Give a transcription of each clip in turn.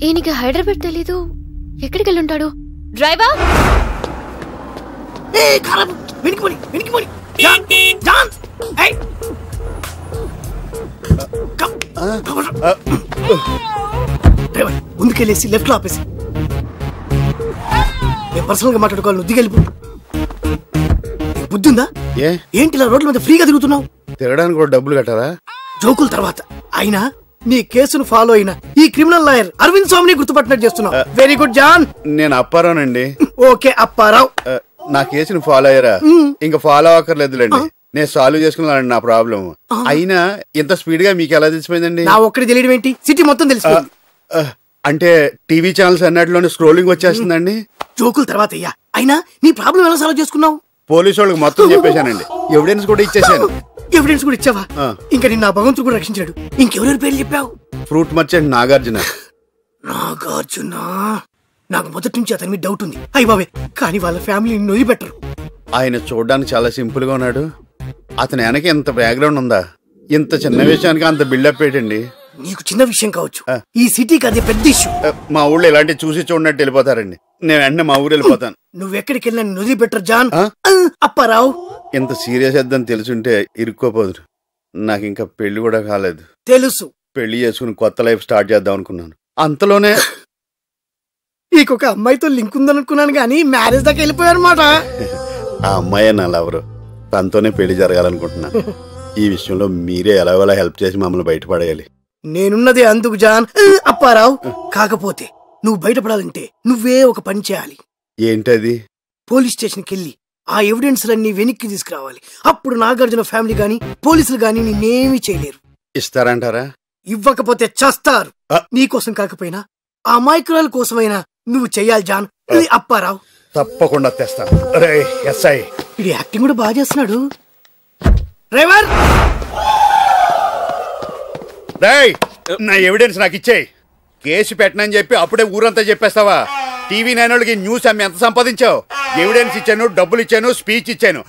ఈయనకి హైదరాబాద్ తెలీదు, ఎక్కడికి వెళ్ళుంటాడు? డ్రైవర్ ముందుకెళ్ళేసి లెఫ్ట్ లో ఆపేసి నేను పర్సనల్ గా మాట్లాడుకోవాలి. నువ్వు దిగెళ్ళిపో. బుద్ధి ఉందా? ఏంటి ఇలా రోడ్ల మీద ఫ్రీగా తిరుగుతున్నావు? తిరగడానికి కూడా డబ్బులు కట్టారా? జోకుల తర్వాత అయినా నీ కేసును ఫాలో అయిన ఈ క్రిమినల్ లాయర్ అరవింద్ స్వామిని గుర్తుపట్టినట్టు చేస్తున్నావు. Very good John. నేను అప్పారావునండి. ఓకే అప్పారావు. నా కేసును ఫాలో అయ్యారా? ఇంకా ఫాలో అవ్వక్కర్లేదులేండి, నేను సాల్వ్ చేసుకున్నానండి నా ప్రాబ్లం. అయినా ఇంత స్పీడ్ గా మీకు ఎలా తెలిసిపోయిందండి? నా ఒక్కడి తెలియడం ఏంటి, సిటీ మొత్తం తెలిసిపోయింది. అంటే టీవీ ఛానల్స్ అన్నిటిలోనే స్క్రోలింగ్ వచ్చేస్తుందండి. జోకుల తర్వాత అయ్యా, అయినా నీ ప్రాబ్లం ఎలా సాల్వ్ చేసుకున్నావు? పోలీసు వాళ్ళకి మొత్తం చెప్పేశానండి, ఎవిడెన్స్ కూడా ఇచ్చేసాను. ఎవిడెన్స్ కూడా ఇచ్చావా? ఇంకా నిన్న భగవంతుడు కూడా రక్షించాడు. ఇంకెవరెవరి పేర్లు చెప్పావు? Fruit merchant Nagarjuna. నాగార్జున? నాకు మొదటి నుంచి అతని మీద డౌట్ ఉంది. అయ్య బాబే, కానీ వాళ్ళ ఫ్యామిలీని వదిలిపెట్టరు. ఆయన చూడడానికి చాలా సింపుల్ గా ఉన్నాడు. అతని వెనక ఇంత బ్యాక్గ్రౌండ్ ఉందా? ఇంత చిన్న విషయానికి అంత బిల్డప్ ఏంటండి? నీకు చిన్న విషయం కావచ్చు, ఈ సిటీకి అదే పెద్ద ఇష్యూ. మా ఊళ్ళో ఇలాంటి చూసి చూడనట్టు వెళ్ళిపోతారండి. నేను వెంటనే మా ఊరు వెళ్ళిపోతాను. నువ్వెక్కడికి వెళ్ళినా వదిలిపెట్టరు జాన్. అప్పారావు, ఇంత సీరియస్ అద్దని తెలుసుంటే ఇరుక్కోపోదురు. నాకు ఇంకా పెళ్లి కూడా కాలేదు. తెలుసు. పెళ్లి చేసుకుని కొత్త లైఫ్ స్టార్ట్ చేద్దాం అనుకున్నాను. అంతలోనే నీకొక అమ్మాయితో లింక్ ఉందనుకున్నాను గానీ మ్యారేజ్ దాకా వెళ్ళిపోయారన్నమాట. ఆ అమ్మాయి నా లవరు, తనతోనే పెళ్లి జరగాలనుకుంటున్నాను. ఈ విషయంలో మీరే ఎలాగోలా హెల్ప్ చేసి మమ్మల్ని బయటపడేయాలి. నేనున్నదే అందుకు జాన్. అప్పారావు, కాకపోతే నువ్వు బయటపడాలంటే నువ్వే ఒక పని చేయాలి. ఏంటది? పోలీస్ స్టేషన్కి వెళ్ళి ఆ ఎవిడెన్స్లన్నీ వెనక్కి తీసుకురావాలి. అప్పుడు నాగార్జున ఫ్యామిలీ గాని పోలీసులు గాని నిన్నేమీ చేయలేరు. ఇస్తారంటారా? ఇవ్వకపోతే చస్తారు. నీకోసం కాకపోయినా ఆ అమాయకురాల కోసమైనా నువ్వు చెయ్యాలి జాన్. అప్పారావు, తప్పకుండా తెస్తాను. ఇది యాక్టింగ్ కూడా బాగా చేస్తున్నాడు. డ్రైవర్, నా ఎవిడెన్స్ నాకు ఇచ్చేయి. కేసు పెట్టనని చెప్పి అప్పుడే ఊరంతా చెప్పేస్తావా? టీవీ నైనోళ్ళకి న్యూస్ అమ్మి ఎంత సంపాదించావు? ఎవిడెన్స్ ఇచ్చాను, డబ్బులు ఇచ్చాను, స్పీచ్ ఇచ్చాను,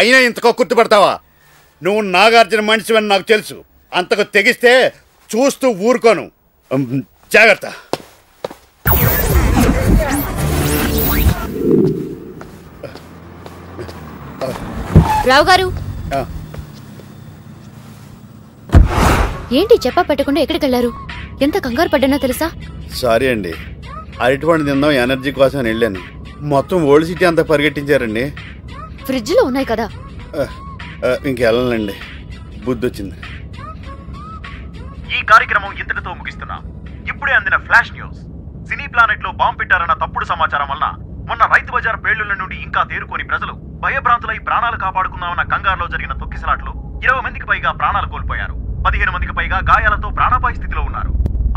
అయినా ఇంతకు గుర్తుపడతావా? నువ్వు నాగార్జున మనిషివని నాకు తెలుసు. అంతకు తెగిస్తే చూస్తూ ఊరుకోను. జాగ్రత్త. రావు గారు, ఏంటి చెప్పా పెట్టకుండా ఎక్కడికి వెళ్ళారు? ఎంత కంగారు పడ్డానో తెలుసా? సారీ అండి, అరటిపండు తిందాం ఎనర్జీ కోసం వెళ్ళాను. మొత్తం ఓల్డ్ సిటీ అంతా పరిగెట్టించారండి. ఫ్రిడ్జ్ లో ఉన్నాయి కదా. ఇంకెళ్ళండి, బుద్ధి వచ్చింది. ఈ కార్యక్రమం ఇంతటితో ముగిస్తున్నా. ఇప్పుడే అందిన ఫ్లాష్ న్యూస్. సినీ ప్లానెట్ లో బాంబు పెట్టారన్న తప్పుడు సమాచారం వల్ల మొన్న రైతు బజార్ పేలుళ్ల నుండి ఇంకా తేరుకోని ప్రజలు భయభ్రాంతులై ప్రాణాలు కాపాడుకుందామన్న కంగారులో జరిగిన తొక్కిసలాట్లో 20 మందికి పైగా ప్రాణాలు కోల్పోయారు. 15 మందికి పైగా గాయాలతో ప్రాణాపాయ స్థితిలో ఉన్నారు.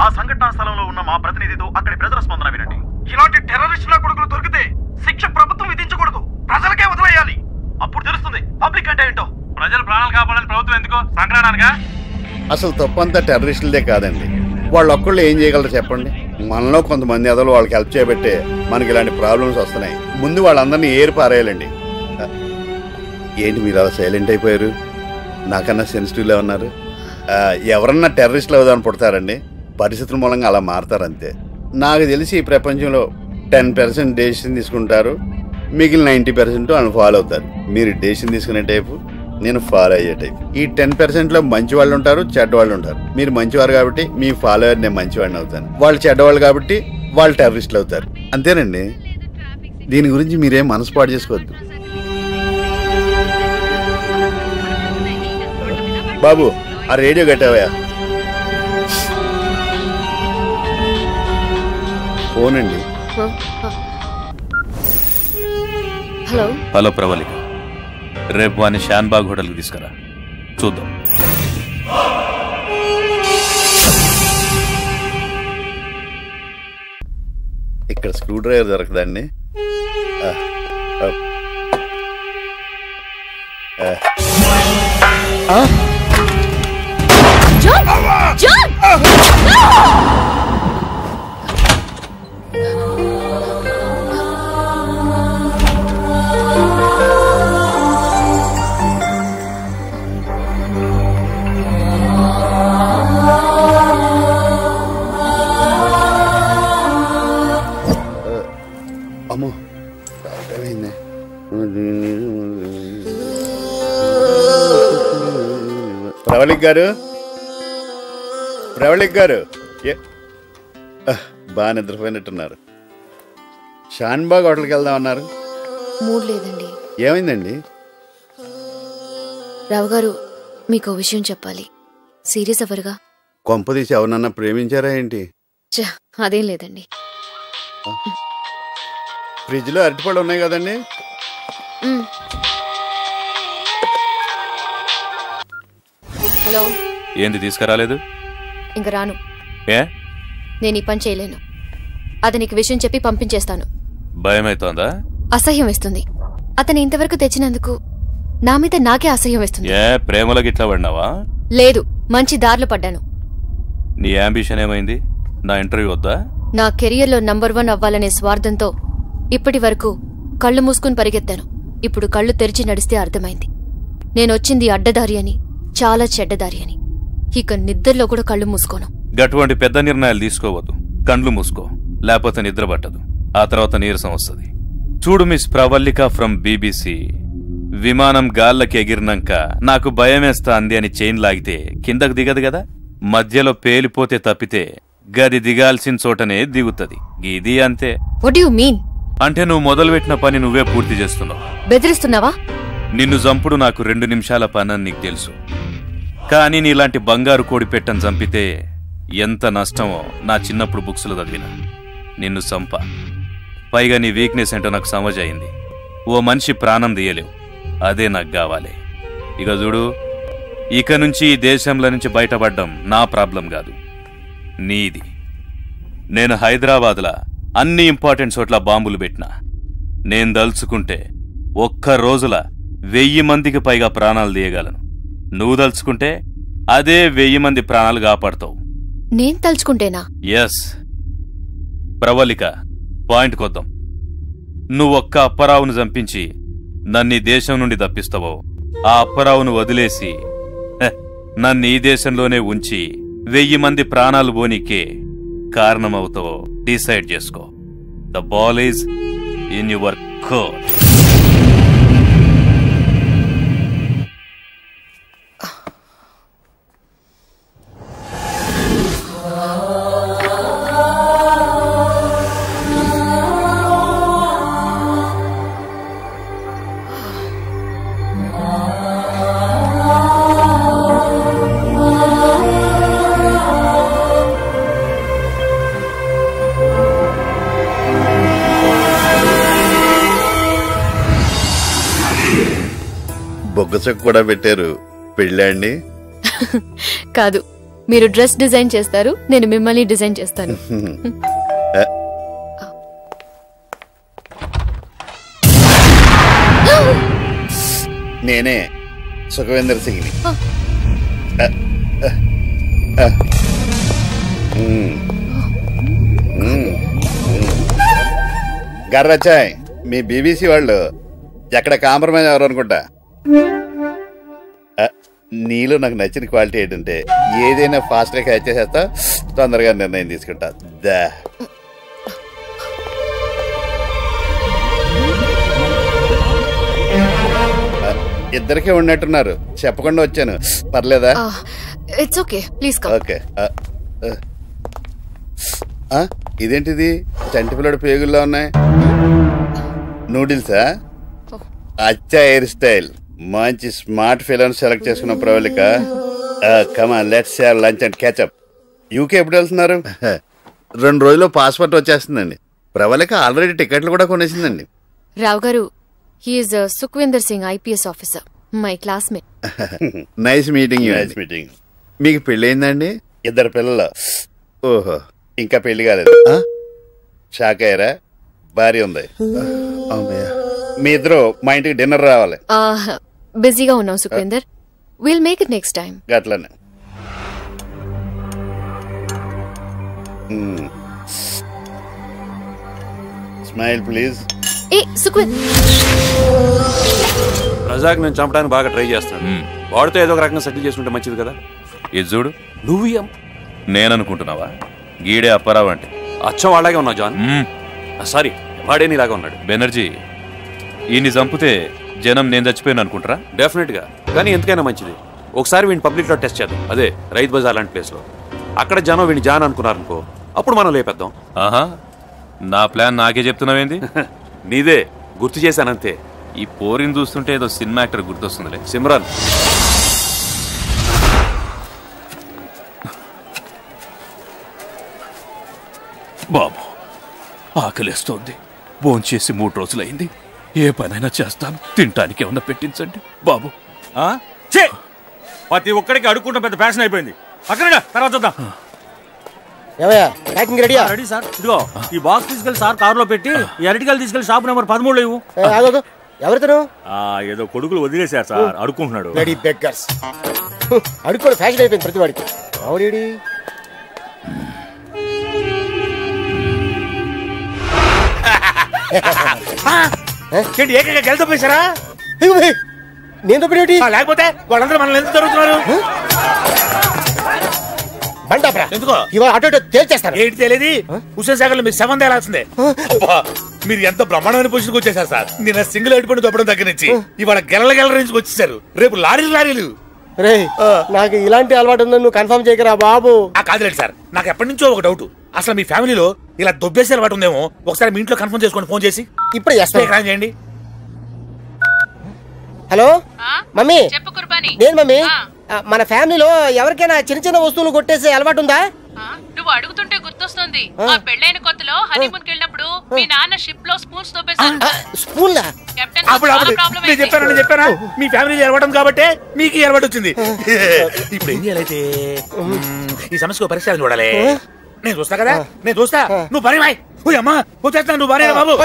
ఆ సంఘటనా స్థలంలో ఉన్న మా ప్రతినిధితో అక్కడి ప్రజల స్పందన వినండి. ఇలాంటి టెర్రరిస్టుల కొడుకులు దొరికితే శిక్ష ప్రభుత్వం విధించకూడదు, ప్రజలకే వదిలేయాలి. అప్పుడు తెలుస్తుంది పబ్లిక్ అంటే ఏంటో. ప్రజలు ప్రాణాలు కాపాడాలని ప్రభుత్వం ఎందుకో సంక్రాంతిగా. అసలు తప్పంతా టెర్రరిస్టులదే కాదండి. వాళ్ళు ఒక్కళ్ళు ఏం చేయగలరు చెప్పండి? మనలో కొంతమంది ఎదలు వాళ్ళకి హెల్ప్ చేయబట్టే మనకి ఇలాంటి ప్రాబ్లమ్స్ వస్తున్నాయి. ముందు వాళ్ళందరినీ ఏరు పారేయాలండి. ఏంటి మీరు అలా సైలెంట్ అయిపోయారు? నాకన్నా సెన్సిటివ్లో ఉన్నారు. ఎవరన్నా టెర్రరిస్టులు అవుదామని పుడతారండి, పరిస్థితుల మూలంగా అలా మారుతారు అంతే. నాకు తెలిసి ఈ ప్రపంచంలో 10% డెసిషన్ తీసుకుంటారు, మిగిలిన 90% వాళ్ళు ఫాలో అవుతారు. మీరు డెసిషన్ తీసుకునే టైపు, నేను ఫాలో అయ్యే టైప్. ఈ 10%లో మంచి వాళ్ళు ఉంటారు, చెడ్డవాళ్ళు ఉంటారు. మీరు మంచివారు కాబట్టి మీ ఫాలోవర్ నేను మంచివాడిని అవుతాను, వాళ్ళు చెడ్డవాళ్ళు కాబట్టి వాళ్ళు టెర్రరిస్టులు అవుతారు. అంతేనండి. దీని గురించి మీరేం మనసుపాటు చేసుకోవద్దు. బాబు, ఆ రేడియో కట్టావా? ఫోన్ అండి. హలో హలో ప్రవళిక, రేపు వాడిని షాన్బాగ్ హోటల్కి తీసుకురా, చూద్దాం. ఇక్కడ స్క్రూ డ్రైవర్ దొరకదండి. అమ్మో ప్రవళిక్ గారు బాగా నిద్రపోయినట్టున్నారు. షాన్బాగ్ హోటల్కి వెళ్దాం అన్నారు. మూడ్ లేదండి. ఏమైందండి? రావు గారు, మీకు విషయం చెప్పాలి. సీరియస్ అవ్వరుగా? కొంపదీసి ఎవరన్నా ప్రేమించారా ఏంటి? అదేం లేదండి. ఫ్రిడ్జ్ లో అరటిపళ్ళు ఉన్నాయి కదండి. హలో, ఏంది తీసుకురాలేదు? ఇంక రాను. ఏ? నేను ఈ పని చేయలేను. అతనికి విషయం చెప్పి పంపించేస్తాను. భయం అవుతోందా? అసహ్యం వేస్తుంది. అతను ఇంతవరకు తెచ్చినందుకు నా మీద నాకే అసహ్యం వేస్తుంది. ఏ ప్రేమలో గిట్లా పడినావా? లేదు, మంచి దారిలో పడ్డాను. నీ అంబిషన్ ఏమైంది? నా ఇంటర్వ్యూ వద్దా? నా కెరియర్లో నంబర్ 1 అవ్వాలనే స్వార్థంతో ఇప్పటి వరకు కళ్ళు మూసుకుని పరిగెత్తాను. ఇప్పుడు కళ్ళు తెరిచి నడిస్తే అర్థమైంది నేనొచ్చింది అడ్డదారి అని, చాలా చెడ్డదారి అని. ఇక నిద్రలో కూడా కళ్ళు మూసుకోను. గటువంటి పెద్ద నిర్ణయాలు తీసుకోవద్దు. కండ్లు మూసుకో, లేకపోతే నిద్ర పట్టదు. ఆ తర్వాత నీరసం వస్తుంది. చూడు మిస్ ప్రవల్లిక ఫ్రమ్ బీబీసీ, విమానం గాల్లకి ఎగిరినాక నాకు భయమేస్తా అంది అని చైన్ లాగితే కిందకు దిగదు కదా. మధ్యలో పేలిపోతే తప్పితే గది దిగాల్సిన చోటనే దిగుతుంది. ఇది అంతే. What you mean? అంటే నువ్వు మొదలుపెట్టిన పని నువ్వే పూర్తి చేస్తున్నావు. బెదిరిస్తున్నావా? నిన్ను చంపుడు నాకు 2 నిమిషాల పనని నీకు తెలుసు. కానీ నీలాంటి బంగారు కోడి పెట్టని చంపితే ఎంత నష్టమో నా చిన్నప్పుడు బుక్స్లో చదివిన. నిన్ను చంప, పైగా నీ వీక్నెస్ ఏంటో నాకు సమజయింది. ఓ మనిషి ప్రాణం తీయలేవు, అదే నాకు కావాలి. ఇక చూడు, ఇక నుంచి ఈ దేశంలో నుంచి బయటపడ్డం నా ప్రాబ్లం కాదు, నీది. నేను హైదరాబాద్లా అన్ని ఇంపార్టెంట్ చోట్ల బాంబులు పెట్టినా. నేను దలుచుకుంటే ఒక్క రోజుల 1000 మందికి పైగా ప్రాణాలు తీయగలను. నువ్వు దలుచుకుంటే అదే 1000 మంది ప్రాణాలు కాపాడతావు. నేను తలుచుకుంటేనా? ఎస్. ప్రవళిక, పాయింట్ కొద్దాం. నువ్వొక్క అప్పారావును చంపించి నన్ను ఈ దేశం నుండి తప్పిస్తావో, ఆ అప్పారావును వదిలేసి నన్ను ఈ దేశంలోనే ఉంచి 1000 మంది ప్రాణాలు పోనీకే కారణమవుతావో డిసైడ్ చేసుకో. The ball is in your court. బొగ్గచొక్క కూడా పెట్టారు. పెళ్ళా అండి? కాదు, మీరు డ్రెస్ డిజైన్ చేస్తారు, నేను మిమ్మల్ని డిజైన్ చేస్తాను. నేనే సుఖవేందర్ సింగ్ని. గర్రచాయ్, మీ బీబీసీ వాళ్ళు ఎక్కడ కాంప్రమైజ్ ఎవరు అనుకుంటా. నీలో నాకు నచ్చిన క్వాలిటీ ఏంటంటే ఏదైనా ఫాస్ట్గా క్యాచ్ చేసేస్తా, తొందరగా నిర్ణయం తీసుకుంటా. దా ఇద్దరికే ఉన్నట్టున్నారు, చెప్పకుండా వచ్చాను. పర్లేదా? It's okay, please come. Okay. ఇదేంటిది, చంటి పిల్లడు పేగుల్లో ఉన్నాయి. నూడిల్సా? అచ్చా హెయిర్ స్టైల్. మంచి స్మార్ట్ ఫిల్మ్ సెలెక్ట్ చేసుకున్న Pravalika. Come on, let's have lunch and catch up. UK ఎప్పుడు వెళ్తున్నారు? 2 రోజుల్లో పాస్పోర్ట్ వచ్చేస్తుందండి. ప్రవళిక ఆల్రెడీ టికెట్లు కూడా కొనేసిందండి. రావు గారు, he's Sukhwinder Singh, IPS officer, my classmate. Nice meeting. Nice meeting. మీకు పెళ్ళయిందండి? 2 పిల్లలు. ఓహో, ఇంకా పెళ్లి కాలేదు. షాక్ అయ్యారా? భార్య ఉంది. మీ ఇద్దరు మా ఇంటికి డిన్నర్ రావాలి. బిజీగా ఉన్నాం Sukhwinder, will make it next time. గట్లనే. Smile please. ఏ సుఖ్వీందర్, రజాక్ నేను చంపడానికి బాగా ట్రై చేస్తాను. వాడితో ఏదో ఒక రకంగా సెటిల్ చేసుకుంటే మంచిది కదా. ఇది చూడు, నువ్వు నేననుకుంటున్నావా? గీడే అప్పారావు అంటే అచ్చం అలాగే ఉన్నావు జాన్. సారీ, వాడే నీలాగా ఉన్నాడు. బెనర్జీ, ఈయన్ని చంపితే జనం నేను చచ్చిపోయాను అనుకుంటారా? డెఫినెట్ గా. కానీ ఎందుకైనా మంచిది, ఒకసారి వీడిని పబ్లిక్ లో టెస్ట్ చేద్దాం. అదే రైతు బజార్ లాంటి ప్లేస్ లో. అక్కడ జనం వీడిని జాన్ అనుకున్నారనుకో, అప్పుడు మనం లేపేద్దాం. ఆహా, నా ప్లాన్ నాకే చెప్తున్నావేంది? నీదే, గుర్తు చేశానంతే. ఈ పోరిని చూస్తుంటే ఏదో సినిమా యాక్టర్ గుర్తొస్తుందిలే. సిమ్రాన్. బాబు, ఆకలిస్తోంది. భోంచేసి 3 రోజులైంది. ఏ పనైనా చేస్తాను, తినటానికి ఏమన్నా పెట్టించండి బాబు. ప్రతి ఒక్కడికి అడుక్కుంటాం పెద్ద ఫ్యాషన్ అయిపోయింది. అక్కడ తర్వాత చూద్దాం. Ready sir. ఇదిగో ఈ బాక్స్ తీసుకెళ్లి సార్ కారులో పెట్టి ఈ అరటికాయలు తీసుకెళ్లి షాప్ నెంబర్ 13 ఇవ్వు. ఎవరితను? ఏదో కొడుకులు వదిలేశారు సార్, అడుక్కుంటున్నాడు. అడుక్కోడు ఫ్యాషన్ అయిపోయింది ప్రతి వాడికి. అవుడేడి ఏంటి ఏకంగా గెలుతో పోసారా? నేను తప్పేటి? లేకపోతే వాళ్ళందరూ మనల్ని ఎందుకు జరుగుతున్నారు? ఎందుకో ఇవాళ అటు ఇటు తేల్చేస్తాను. ఏంటి తెలియదు, హుస్సేన్ సాగర్ లో మీరు శవం తేలాల్సిందే. మీరు ఎంత బ్రహ్మాండమైన పొజిషన్కి వచ్చేసారు సార్. నేను సింగిల్ ఎయిట్ దొప్పడం దగ్గర నుంచి ఇవాళ గెలల రేంజ్కి వచ్చేసారు. రేపు లారీలు. రే, నాకు ఇలాంటి అలవాటు ఉందని నువ్వు కన్ఫర్మ్ చేయకరా బాబు. కాదులేండి సార్, నాకు ఎప్పటి నుంచో ఒక డౌట్. అసలు మీ ఫ్యామిలీలో ఇలా దొబ్బేసే అలవాటు ఉందేమో, ఒకసారి మీ ఇంట్లో కన్ఫర్మ్ చేసుకోండి ఫోన్ చేసి. ఇప్పుడు చేయండి. Hello mummy. చెప్పు కుర్బానీ. నేను మమ్మీ, మన ఫ్యామిలీలో ఎవరికైనా చిన్న చిన్న వస్తువులు కొట్టేసే అలవాటు ఉందా? నువ్వు అడుగుతుంటే గుర్తొస్తుంది. ఆ పెళ్ళైన కొత్తలో హనీమూన్కి వెళ్ళినప్పుడు మీ నాన్న షిప్ లో స్పూన్స్ తోపేశారు. స్పూన్లా? కెప్టెన్ నేను చెప్పానా మీ ఫ్యామిలీ ఎలవడం కాబట్టి మీకు ఎలవాటు వచ్చింది. ఇప్పుడు ఏం చేయాలైతే ఈ సమస్యకు పరిష్కారం చూడాలి. నేను చూస్తా కదా, నేను చూస్తా. నువ్వు భారీ బాయ్. అమ్మా వచ్చేస్తా, నువ్వు భారీ బాబు.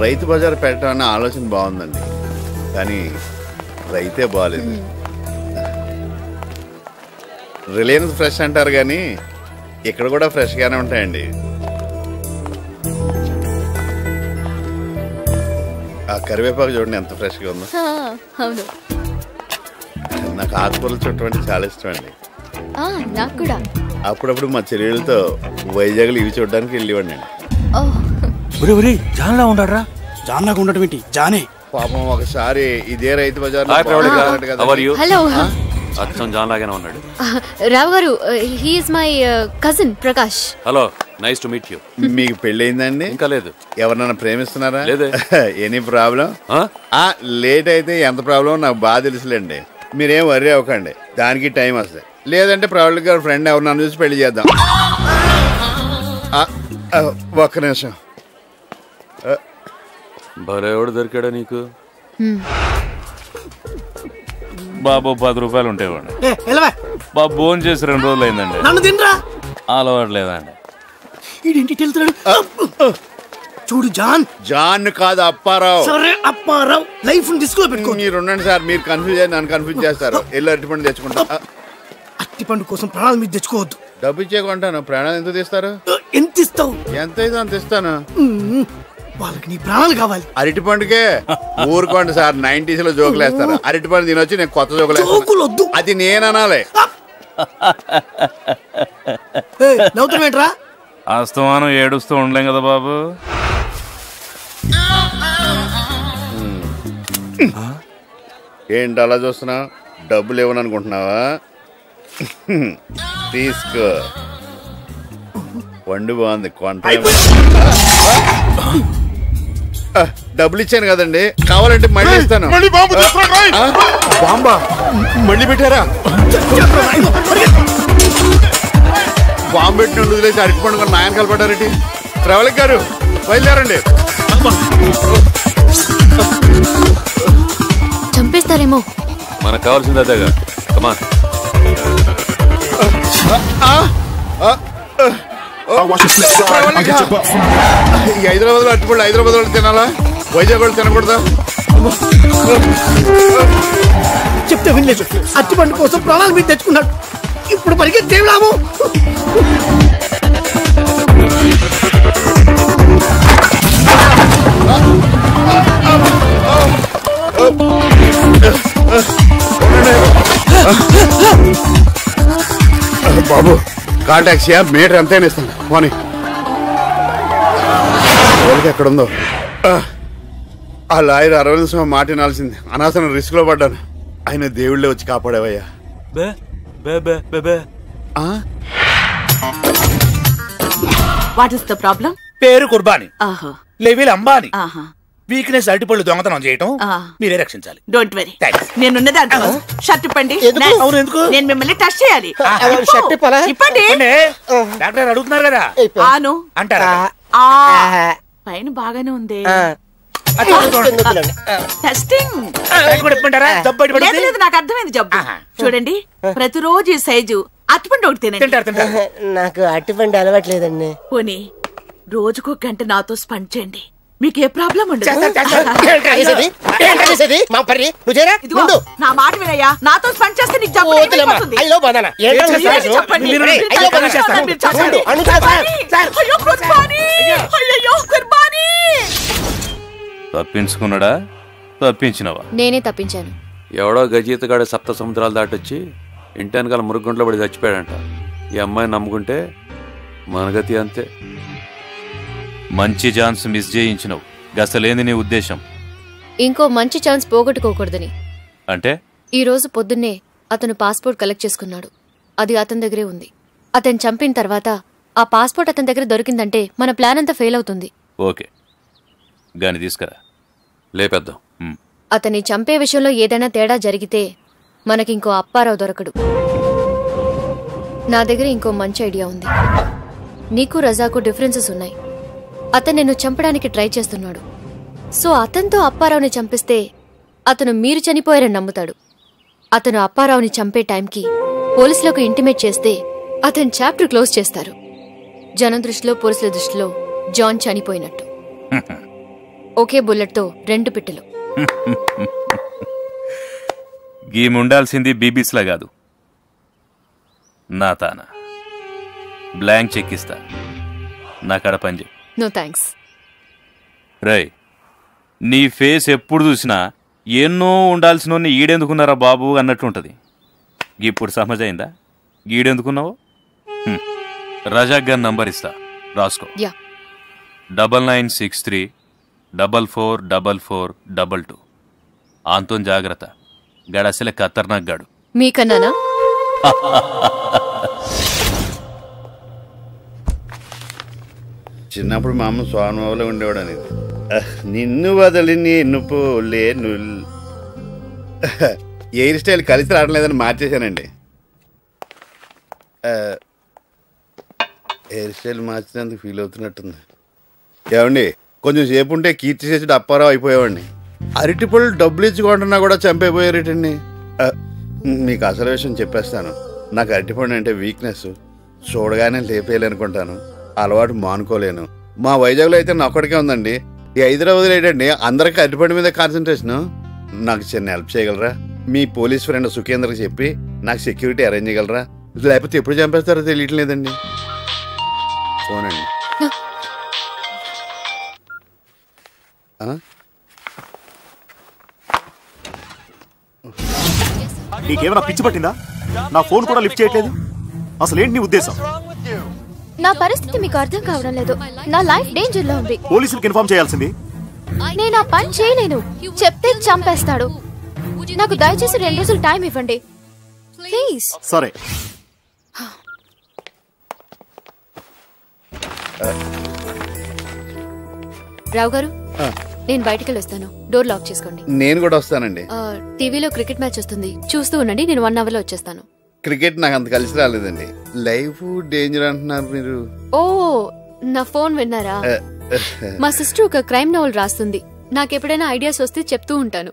రైతు బజార్ పెట్టడం అన్న ఆలోచన బాగుందండి, కానీ రైతే బాగాలేదు. రిలయన్స్ ఫ్రెష్ అంటారు కానీ ఇక్కడ కూడా ఫ్రెష్గానే ఉంటాయండి. ఆ కరివేపాకు చూడండి ఎంత ఫ్రెష్గా ఉందో. అవును, నాకు ఆకుకూరలు చుట్టం అంటే చాలా ఇష్టం అండి. నాకు కూడా. అప్పుడప్పుడు మా చెల్లెళ్ళతో వైజాగ్లో ఇవి చూడడానికి వెళ్ళేవాడిని. జాన్లా ఉండరా? జాన్లాగా ఉండటం ఏంటి? జానే పాపం ఒకసారి ఇదే రైతు బజార్ హలో. అచ్చం జాన్ లాగానే ఉన్నాడు. రావు గారు, he's my cousin Prakash. Hello, nice to meet you. మీకు పెళ్ళయిందండి? ఇంకా లేదు. ఎవరన్నా ప్రేమిస్తున్నారా? లేదే. Any problem? లేట్ అయితే ఎంత ప్రాబ్లం నాకు బాగా తెలుసులేండి. మీరేం వర్రీ అవ్వకండి, దానికి టైం వస్తుంది. లేదంటే ప్రవళిక గారు ఫ్రెండ్ ఎవరన్నా చూసి పెళ్లి చేద్దాం. ఒక్క నిమిషం. భలే ఎవడు దొరికాడా నీకు? బాబు 10 రూపాయలు ఉంటేవాడు. బాబు భోజనం చేసి 2 రోజులు అయిందండి. నన్ను తినరా? అలవాటు లేదండి. చూడు జాన్. జాన్ కాదు, అప్పారావు. సరే అప్పారావు. లైఫ్ డిస్కో పెట్టుకో. మీరు ఉండండి సార్, మీరు కన్ఫ్యూజ్ అయ్యి నన్ను కన్ఫ్యూజ్ చేస్తారు. ఎల్లు అరటిపండు తెచ్చుకుంటా. అరటిపండు కోసం ప్రాణాలు మీరు తెచ్చుకోవద్దు. డబ్బు ఇచ్చేకుంటాను. ప్రాణాలు ఎంత తీస్తారు? ఎంత ఇస్తావు? ఎంత అయితే అంత ఇస్తాను. వాళ్ళకి నీ ప్రాణాలు కావాలి. అరటిపండుకే ఊరుకోండి సార్, 90s లో జోకులు వేస్తారు. అరటిపండు తినొచ్చి నేను కొత్త జోకులు వద్దు. అది నేను అనాలి. నవ్వుతావేంట్రా? అస్తమానం ఏడుస్తూ ఉండలేం కదా బాబు. ఏంటి అలా చూస్తున్నా? డబ్బులు ఇవ్వననుకుంటున్నావా? తీసుకో, వండు బాగుంది. కొంట డబ్బులు ఇచ్చాను కదండి, కావాలంటే మళ్ళీ ఇస్తాను. బాంబా మళ్ళీ పెట్టారా? బాంబు పెట్టిన వదిలేసి అరటిపండు కూడా నాయన కలపడ్డారేంటి? ప్రవళిక గారు బయలుదేరండి. చంపేస్తారేమో. మనకు కావాల్సింది అదేగా. కమాన్. హైదరాబాద్ లో అరటిపండు హైదరాబాద్ లో తినాలా? వైజాగ్ వాళ్ళు తినకూడదా? చెప్తే వినలేదు. అరటిపండు కోసం ప్రాణాలు మీరు తెచ్చుకున్నాడు. ఇప్పుడు పరిగెత్తే రాము. బాబు కాల్ టాక్సీయా మీటర్ ఎంతైనా ఇస్తాను పోనీ ఎక్కడ ఉందో ఆ లాయర్ అరవింద్ స్వామి మాట వినాల్సింది అనవసరం రిస్క్ లో పడ్డాను ఆయన దేవుళ్ళే వచ్చి కాపాడేవయ్యా వాట్ ఇస్ ద ప్రాబ్లం? పేరు కుర్బానీ, లెవెల్ అంబానీ, వీక్నెస్ అరటిపళ్ళు దొంగతనం చేయటం మీరే రక్షించాలి. డోంట్ వరీ, నేనున్న దాంట్లో షర్ట్ ఇప్పండి. అవును ఎందుకు? నేను మిమ్మల్ని టచ్ చేయాలి. ఇప్పండి. డాక్టర్ అడుగుతున్నారు కదా. ఆను అంటారా? పైన బాగానే ఉంది. టెస్టింగ్ నాకు అర్థమైంది జబ్బు. చూడండి ప్రతిరోజు ఈ సైజు అరటిపండు ఒకటి తినండి. నాకు అరటిపండు అలవాట్లేదండి. పోనీ రోజుకు గంట నాతో స్పెండ్ చేయండి, మీకు ఏ ప్రాబ్లం ఉండదు. నా మాట వినయ్యా, నాతో స్పెండ్ చేస్తే నీకు జబ్బు చెప్పండి. తప్పించుకున్నాడా తప్పించినవా? నేనే తప్పించాను. ఎవడో గజీతగాడు సప్త సముద్రాలు దాటొచ్చి ఇంటి వెనకాల మురుగుంట్లో పడి చచ్చిపోయాడంట. ఈ అమ్మాయిని నమ్ముకుంటే మనగతి అంతే. మంచి ఛాన్స్ మిస్ చేయించినవు. గసలేంది నీ ఉద్దేశం? ఇంకో మంచి ఛాన్స్ పోగొట్టుకోకూడదని. అంటే ఈ రోజు పొద్దున్నే అతను పాస్పోర్ట్ కలెక్ట్ చేసుకున్నాడు. అది అతని దగ్గరే ఉంది. అతను చంపిన తర్వాత ఆ పాస్పోర్ట్ అతని దగ్గర దొరికిందంటే మన ప్లాన్ అంతా ఫెయిల్ అవుతుంది. ఓకే, గాని తీసుకురా, లేపేద్దాం. అతన్ని చంపే విషయంలో ఏదైనా తేడా జరిగితే మనకింకో అప్పారావు దొరకడు. నా దగ్గర ఇంకో మంచి ఐడియా ఉంది. నీకు రజాకు డిఫరెన్సెస్ ఉన్నాయి. అతను నిన్ను చంపడానికి ట్రై చేస్తున్నాడు. సో అతనితో అప్పారావుని చంపిస్తే అతను మీరు చనిపోయారని నమ్ముతాడు. అతను అప్పారావుని చంపే టైంకి పోలీసులకు ఇంటిమేట్ చేస్తే అతని చాప్టర్ క్లోజ్ చేస్తారు. జనం దృష్టిలో, పోలీసుల దృష్టిలో జాన్ చనిపోయినట్టు. ఒకే బుల్లెట్తో 2 పిట్టలు. గీముండాల్సింది బీబీస్లా కాదు, నా తాన. బ్లాంక్ చెక్ ఇస్తా, నా కడ పని చెయ్యి. No thanks. రై, నీ ఫేస్ ఎప్పుడు చూసినా ఎన్నో ఉండాల్సినోన్ని ఈడెందుకున్నారా బాబు అన్నట్టుంటది. ఇప్పుడు సమజైందా ఈడెందుకున్నావో? రజాక్ గారి నంబర్ ఇస్తా, రాసుకో. 9963 444422. ఆంతో జాగ్రత్త, గడసలే ఖతర్నాక్ గాడు. మీకన్నానా? చిన్నప్పుడు మా అమ్మ స్వామిలో ఉండేవాడు అనేది. నిన్ను వదిలి నేను పోలేను. హెయిర్ స్టైల్ కలిసి రావట్లేదని మార్చేశానండి. హెయిర్ స్టైల్ మార్చినందుకు ఫీల్ అవుతున్నట్టుంది. ఏమండి, కొంచెం సేపు ఉంటే కీర్తి చేసి అప్పారావు అయిపోయేవాడిని. అరటిపళ్ళు డబ్బులు ఇచ్చుకుంటున్నా కూడా చంపైపోయారేటండి. మీకు అసలు విషయం చెప్పేస్తాను. నాకు అరటిపండు అంటే వీక్నెస్. చూడగానే లేపేయాలనుకుంటాను, అలవాటు మానుకోలేను. మా వైజాగ్లో అయితే నా ఒక్కడికే ఉందండి. ఈ హైదరాబాద్లో ఏంటండి అందరికీ అరటిపండు మీద కాన్సన్ట్రేషన్. నాకు చిన్న హెల్ప్ చేయగలరా? మీ పోలీస్ ఫ్రెండ్ సుఖేంద్రకి చెప్పి నాకు సెక్యూరిటీ అరేంజ్ చేయగలరా? లేకపోతే ఎప్పుడు చంపేస్తారో తెలియట్లేదండి. ఫోనండి. నీకేమైనా పిచ్చి పట్టిందా? నా ఫోన్ కూడా లిఫ్ట్ చేయట్లేదు. అసలు ఏంటి నీ ఉద్దేశం? నా పరిస్థితి మీకు అర్థం కావడం లేదు. నా లైఫ్ డేంజర్ లో ఉంది. పోలీసులకు ఇన్ఫార్మ్ చేయాల్సింది. నేను ఆ పని చేయలేను. చెప్తే చంపేస్తాడు. నాకు దయచేసి 2 రోజులు టైం ఇవ్వండి ప్లీజ్. సరే. రావు గారు, నేను బయటికి వస్తాను. డోర్ లాక్ చేసుకోండి. నేను కూడా వస్తానండి. టీవీలో క్రికెట్ మ్యాచ్ వస్తుంది, చూస్తూ ఉండండి. నేను 1 అవర్ లో వచ్చేస్తాను. క్రికెట్ నాకు అంత కలిసి రాలేదండి. లైఫ్ డేంజర్ అంటున్నారు మీరు. ఓ, నా ఫోన్ విన్నారా? మా సిస్టర్ ఒక క్రైమ్ నవల్ రాస్తుంది. నాకెప్పుడైనా ఐడియాస్ వస్తే చెప్తూ ఉంటాను.